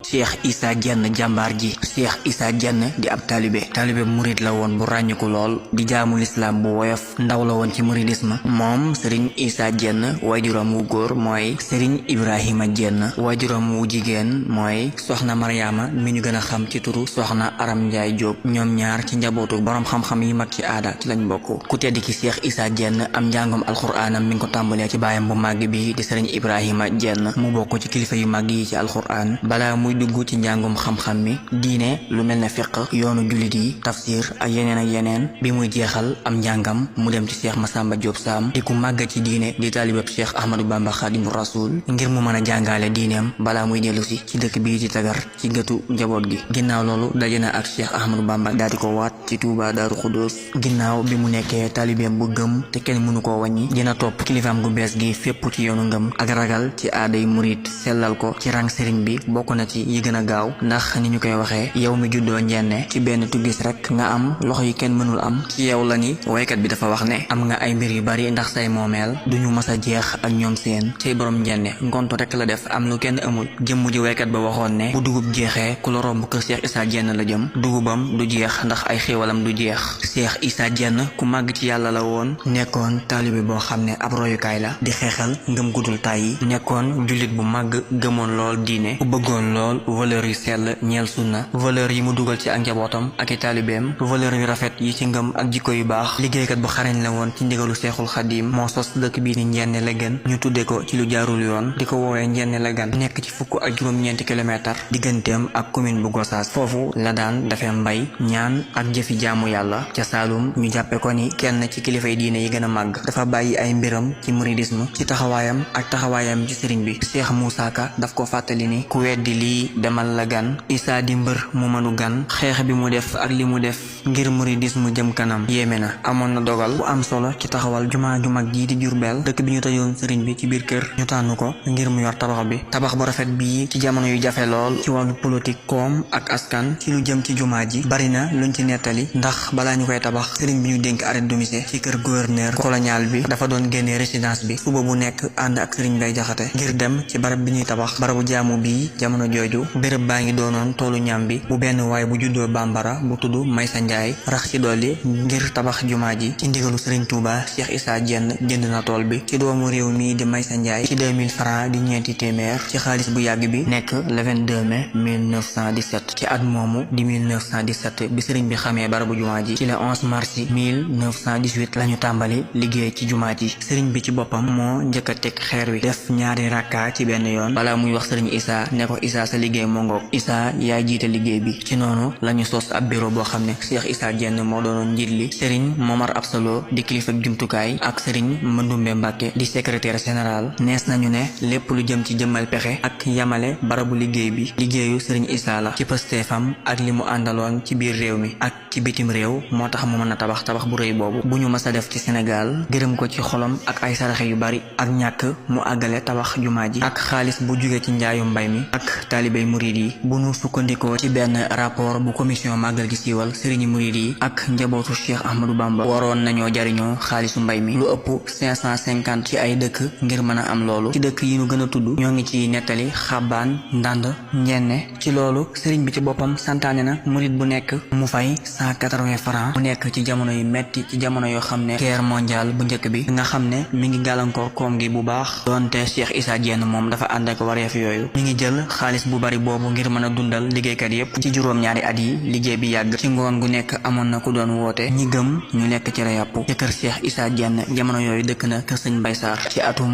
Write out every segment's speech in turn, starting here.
Cheikh Issa Diène jàmbaar ji. Cheikh Issa Diène di ab taalibe murid la woon bu ràññiku lool di jaamu lislaam bu woyof, ndaw la woon ci muridisme. moom Serigne Issa Diène waajuram wu góor mooy Serigne Ibrahima Diène, waajuram wu jigéen mooy soxna Mariama mi ñu gën a xam ci turu soxna Aram Njaay Jóob. ñoom ñaar ci njabootu boroom xam-xam yi mag ci aada ci lañ bokk. ku tedd ki Cheikh Issa Diène am njàngam alxuraanam mi ngi ko tàmbalee ci baayam bu màgg bi di Serigne Ibrahima Diène mu bokk ci kilifa yu mag yi ci alxuraan. balaa muy dugg ci njàngum xam-xam mi diine lu mel ne fiq, yoonu jullit yi, tafsir ak yeneen bi muy jeexal am njàngam mu dem ci Cheikh Massamba Diop Sam di ku màgg ci diine di taalibeb Cheikh Ahmadou Bamba Khadimu Rasul ngir mu mën a jàngale diineem balaa muy dellusi ci dëkk bii di Tagar ci gëtu njaboot gi. ginnaaw loolu daje na ak Cheikh Ahmadou Bamba daal di ko waat ci Touba Daaru Xudóos. ginnaaw bi mu nekkee taalibeem bu gëm te kenn mënu koo wàññi, dina topp kilifaam gu bees gi fépp ci yoonu ngëm ak ragal ci aaday murit sellal ko ci rang sëriñ bi bokk na ci yi gën a gaaw, ndax ni ñu koy waxee yow mi juddoo njenne ci benn tuggis rek nga am loxo yi kenn mënul am. ci yow la ni waykat bi dafa wax ne am nga ay mbir yu bari ndax say moomeel duñu mës a jeex ak ñoom seen. cay borom njenne ngontu rek la def am lu kenn amul. jëmm ji waykat ba waxoon ne bu dugub jeexee ku la romb kër Cheikh Issa Diène la jëm. dugubam du jeex ndax ay xéewalam du jeex. Cheikh Issa Diène ku màgg ci yàlla la woon, nekkoon taalibe boo xam ne ab royukaay la di xeexal ngëm gudul tàyyi, nekkoon jullit bu màgg gëmoon lool diine, ku bëggoon lool valeur yu sell ñeel sunna, valeur yi mu dugal ci ak njabootam ak i taalibeem, valeur yu rafet yi ci ngëm ak jikko yu baax. liggéeykat bu xarañ la woon ci ndigalu Seexul Xadim moo sos dëkk bii ni Njenne la gën ñu tudde ko ci lu jaarul yoon di ko woowee Njenne la gan, nekk ci fukk ak juróom-ñeenti kilomètre digganteem ak commune bu Gossas. foofu la daan dafee mbay, ñaan ak jëfi jaamu yàlla. ca Saalum ñu jàppe ko ni kenn ci kilifay diine yi gën a màgg. dafa bàyyi ay mbiram ci muridisme ci taxawaayam ci sëriñ bi. Cheikh Moussa Ka daf ko fàttali ni ku weddi lii demal la gan. Issa di mbër mu mënu gan, xeex bi mu def ak li mu def ngir muridisme jëm kanam yéeme na. amoon na dogal bu am solo ci taxawal jumaa ju mag ji di Jurbel, dëkk bi ñu tëjoon sëriñ bi ci biir kër ñu tànn ko ngir mu yor tabax bi. tabax bu rafet bii ci jamono yu jafe lool ci wàllu politique, koom ak askan. ci lu jëm ci jumaa ji bari na luñ ci nettali, ndax balaa ñu koy tabax sëriñ bi ñu dénk arrêt domicile ci kër gouverneur colonial bi dafa doon génnee résidence bi suba bu nekk ànd ak sëriñ Bay Jaxate ngir dem ci barab bi ñuy tabax. barabu jaamu bii jamono jooju béréb baa ngi doonoon toolu ñam bi bu benn waay bu juddoo bambara bu tudd Maysa Njaay. rax ci dolli ngir tabax jumaa ji ci ndigalu sëriñ Touba Cheikh Issa Diène jënd na tool bi ci doomu réew mi di Maysa Njaay ci 2000 francs di ñeenti téeméer ci xaalis bu yàgg bi, nekk le 22 mai 1917. ci at moomu di 1917 bi sëriñ bi xamee barabu jumaa ji ci le 11 mars 1918 lañu tàmbali liggéey ci jumaa ji. sëriñ bi ci boppam moo njëkk a teg xeer wi, def ñaari rakka ci benn yoon balaa muy wax sëriñ Issa ne ko Issa sa liggéey moo ngoog, Issa yaa jiite liggéey bi. ci noonu lañu sos ab bureau boo xam ne Cheikh Issa Diène moo doonoon njiit li, sëriñ Momar Absalo di kilifa jumtukaay ak sëriñ Mandumbe Mbàkke di secrétaire général. nees nañu ne lépp lu jëm ci jëmmal pexe ak yamale barabu liggéey bi liggéeyu sëriñ Issa la. ci pësteefam ak li mu àndaloon ci biir réew mi ak ci bitim réew moo tax mu mën a tabax bu rëy boobu bu ñu mës a def ci Sénégal. gërëm ko ci xolam ak ay saraxe yu bari ak ñàkk mu àggale tabax jumaa ji ak xaalis bu jóge ci njaayu mbay mi ak taalibey murid yi. bu nu sukkandikoo ci benn rapport bu commission màggal gi siiwal, sëriñi murid yi ak njabootu Cheikh Ahmadou Bamba waroon nañoo jariñoo xaalisu mbay mi lu ëpp 550 ci ay dëkk ngir mën a am loolu. ci dëkk yi nu gën a tudd ñoo ngi ci nettali Xabaan, Ndand, Njenne. ci loolu sëriñ bi ci boppam santaane na murid bu nekk mu fay 180 francs mu nekk ci jamono yu metti, ci jamono yoo xam ne guerre mondiale bu njëkk bi nga xam ne mi ngi gàllankoor koom gi bu baax. doonte Cheikh Issa Diène moom dafa ànd ak wareef yooyu, mi ngi jël xaalis bu bari boobu ngir mën a dundal liggéeykat yépp. ci juróom-ñaari at yi liggéey bi yàgg, ci ngoon gu nekk amoon na ku doon woote ñi gëm ñu lekk ci yàpp. ci kër Cheikh Issa Diène jamono yooyu dëkk na kër sëñ Mbay Sarr. ci atum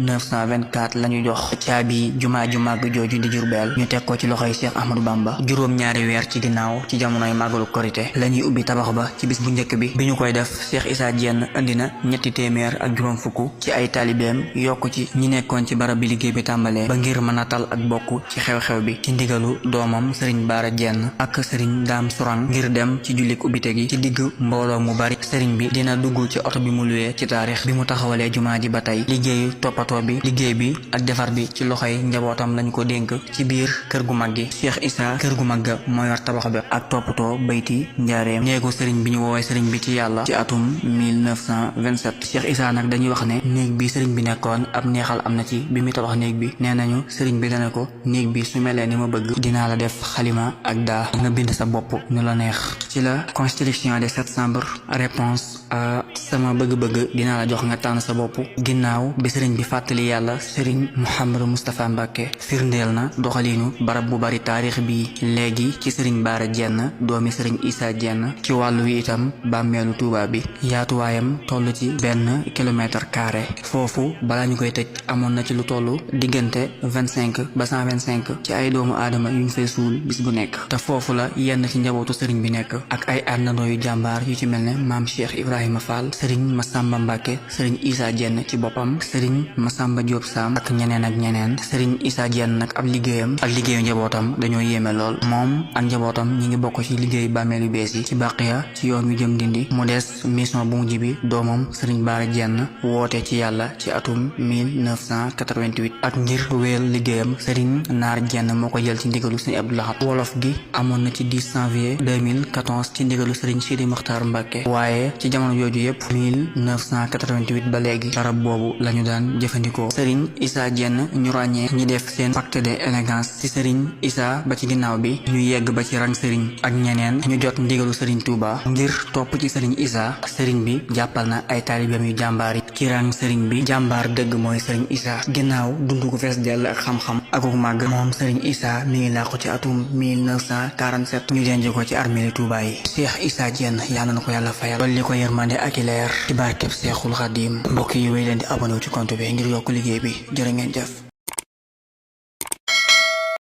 1924 lañu jox caabi jumaa ju màgg jooju di Jurbel ñu teg ko ci loxoy Cheikh Ahmadou Bamba. juróom-ñaari weer ci ginnaaw ci jamonoy màggalu korite lañuy ubbi tabax ba ci bis bu njëkk bi. bi ñu koy def Cheikh Issa Diène indi na ñetti téeméer ak juróom fukk ci ay taalibeem yokk ci ñi nekkoon ci barab bi liggéey bi tàmbalee ba ngir mën a tal ak bokk ci xew-xew bi ci ndigalu doomam Serigne Bara Diène ak Serigne Dame Sourang ngir dem ci jullik ubbite gi. ci digg mbooloo mu bari Serigne bi dina dugg ci oto bi mu luwee ci taarix bi mu taxawalee jumaa ji ba tey. liggéeyu toppatoo bi, liggéey bi ak defar bi ci loxoy njabootam lañu ko dénk ci biir kër gu mag gi. Cheikh Issa kër gu mag ga moo yor tabax bi ak toppatoo bayti njaareem néegu Serigne bi ñu woowee Serigne bi ci yàlla ci atum 1927. Cheikh Issa nag dañuy wax ne néeg bi Serigne bi nekkoon ab neexal am na ci bi mu tabax néeg bi. nee nañu Serigne bi dana ko néeg bi bi su melee ni ma bëgg dinaa la def xalima ak daa nga bind sa bopp nu la neex. ci la constitution des 7 chambres réponse à sama bëgg-bëgg dinaa la jox nga tànn sa bopp. ginnaaw bi sëriñ bi fàttali yàlla sëriñ Mouhamadou Moustapha Mbacke firndeel na doxaliinu barab bu bari taarix bi léegi ci sëriñ Baara Jenn doomi sëriñ Issa Jenn. ci wàllu wi itam bàmmeelu Tuuba bi yaatuwaayam toll ci 1 kilomètre carré. foofu balaa ñu koy tëj amoon na ci lu toll diggante 25 ba 125 ci ay doomu aadama yuñ fay suul bis bu nekk. te foofu la yenn ci njabootu sëriñ bi nekk ak ay àndandoo yu jàmbaar yu ci mel ne maam Cheikh Ibrahima Fall sëriñ Massamba Mbacke sëriñ Issa Jenn ci boppam sëriñ Massamba Diop Sam ak ñeneen sëriñ Issa Jenn nag ab liggéeyam ak liggéeyu njabootam dañoo yéeme lool. moom ak njabootam ñi ngi bokk ci liggéey bàmmeel yu bees yi ci Baqiya ci yoon wi jëm Ndindi. mu des mission bu mujj bi doomam sëriñ Baara Jenn woote ci yàlla ci atum 1988 ak ngir wéyal liggéeyam sëriñ Naar Jenn moo ko jël ci ndigalu sëriñ Abdou Lahad. wolof gi amoon na ci 10 janvier 2014 ci ndigalu sëriñ Sidi Mokhtar Mbacke waaye ci jamono jooju yépp 1988 ba léegi barab boobu lañu daan jëfandikoo. sëriñ Issa Jenn ñu ràññee ñi def seen pacte d'élégance ci sëriñ Issa ba ci ginnaaw bi ñu yegg ba ci rang sëriñ ak ñeneen ñu jot ndigalu sëriñ Touba ngir topp ci sëriñ Issa. sëriñ bi jàppal na ay taalibeem yu jàmbaar yi ci rang sëriñ bi jàmbaar dëgg mooy sëriñ Issa. ginnaaw dund gu fees dell ak xam-xam akuk màgg moom sëriñ Issa mi ngi làqu ci atum 1947 ñu denc ko ci armeeli Touba yi. Cheikh Issa Jenn yàlla na ko yàlla fayal dolli ko yërmande ak i leer ci barkeb Seexul Xadiim. mbokk yi wéy leen di abonné ci compte bi ngir yokk liggéey bi jërë ngeen jëf.